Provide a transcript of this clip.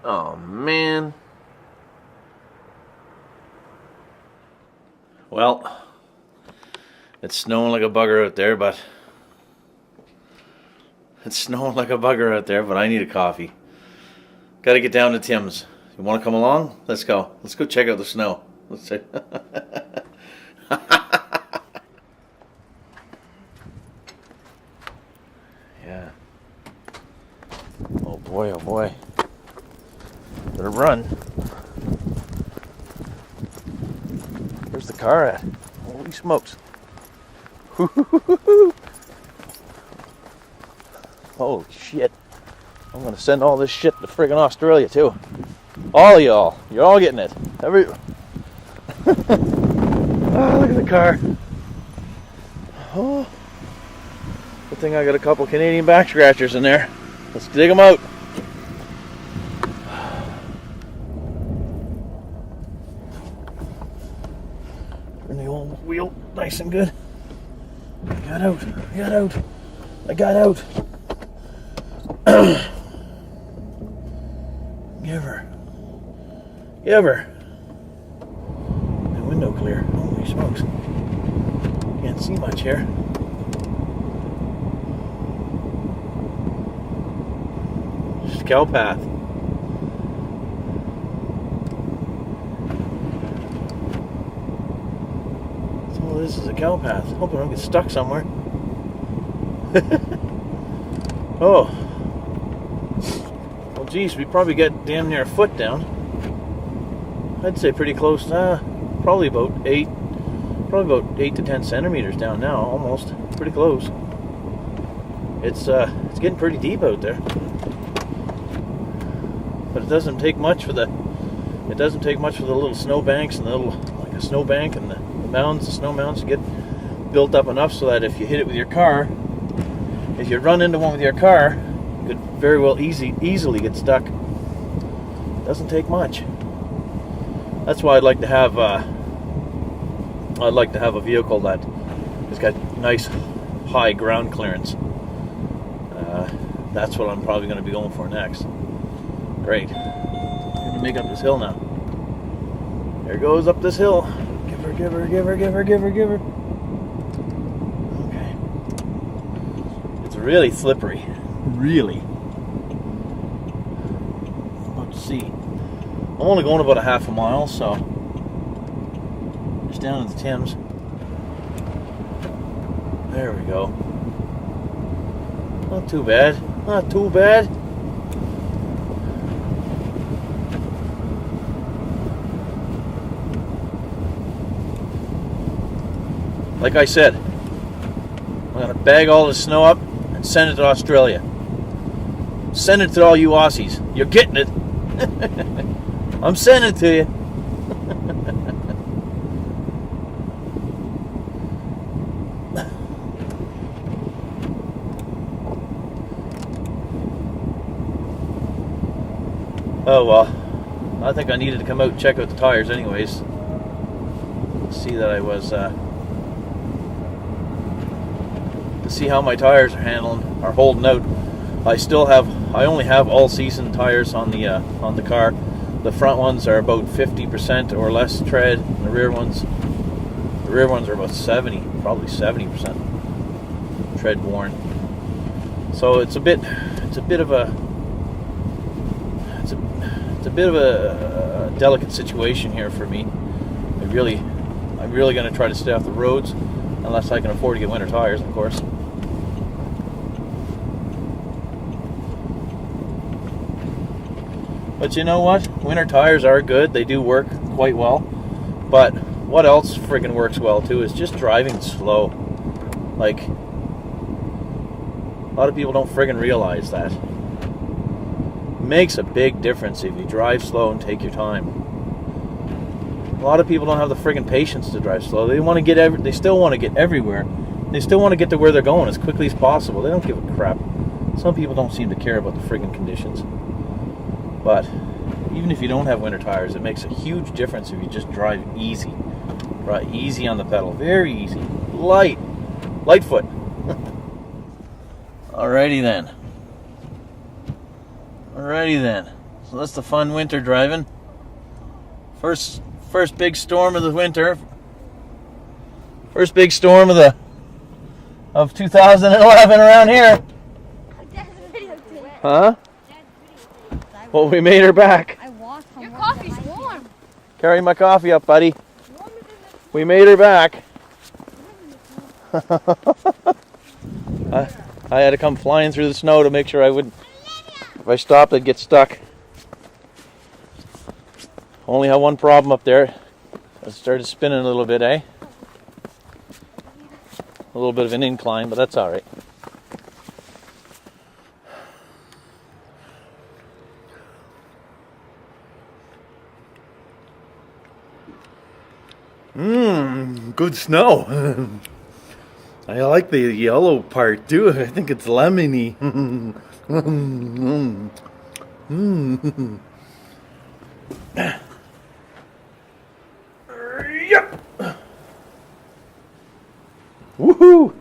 Oh, man. Well, it's snowing like a bugger out there, but... I need a coffee. Gotta get down to Tim's. You want to come along? Let's go. Let's go check out the snow. Let's see. Yeah. Oh boy, oh boy. Better run. Where's the car at? Holy smokes. Oh shit. I'm gonna send all this shit to friggin' Australia too. All y'all. You're all getting it. Oh, look at the car. Oh. Good thing I got a couple Canadian back scratchers in there. Let's dig them out. Turn the old wheel nice and good. I got out. Give her. The window clear. Holy smokes. Can't see much here. Cow path. So this is a cow path. Hope I don't get stuck somewhere. Oh. Well, geez, we probably get damn near a foot down. I'd say pretty close. Probably about 8 to 10 centimeters down now, almost. Pretty close. It's getting pretty deep out there. But it doesn't take much for the little snow banks and a snow bank and the snow mounds to get built up enough so that if you hit it with your car, if you run into one with your car, you could very well easily get stuck. Doesn't take much. That's why I'd like to have a vehicle that has got nice high ground clearance. That's what I'm probably going to be going for next. Great. Going to make up this hill now. There goes up this hill. Give her. Okay. It's really slippery. Really. About to see. I'm only going about a half a mile, so just down at the Thames. There we go. Not too bad. Like I said, I'm going to bag all this snow up and send it to Australia. Send it to all you Aussies. You're getting it. I'm sending it to you. Oh well, I think I needed to come out and check out the tires anyways. See that I was... to see how my tires are holding out. I only have all-season tires on the car. The front ones are about 50% or less tread. And the rear ones are about 70, probably 70% tread worn. So it's a bit of a delicate situation here for me. I'm really going to try to stay off the roads unless I can afford to get winter tires, of course. But you know what? Winter tires are good. They do work quite well. But what else friggin' works well too is just driving slow. Like, a lot of people don't friggin' realize that. It makes a big difference if you drive slow and take your time. A lot of people don't have the friggin' patience to drive slow. They still want to get everywhere. They still want to get to where they're going as quickly as possible. They don't give a crap. Some people don't seem to care about the friggin' conditions. But even if you don't have winter tires, it makes a huge difference if you just drive easy. Right, easy on the pedal, very easy. Light foot. Alrighty then. So that's the fun winter driving. First big storm of the winter. First big storm of 2011 around here. Huh? Well, we made her back. Your coffee's warm. Carry my coffee up, buddy. We made her back. I had to come flying through the snow to make sure I wouldn't. If I stopped, I'd get stuck. Only had one problem up there. It started spinning a little bit, eh? A little bit of an incline, but that's all right. Good snow. I like the yellow part too. I think it's lemony. Yep. Woohoo!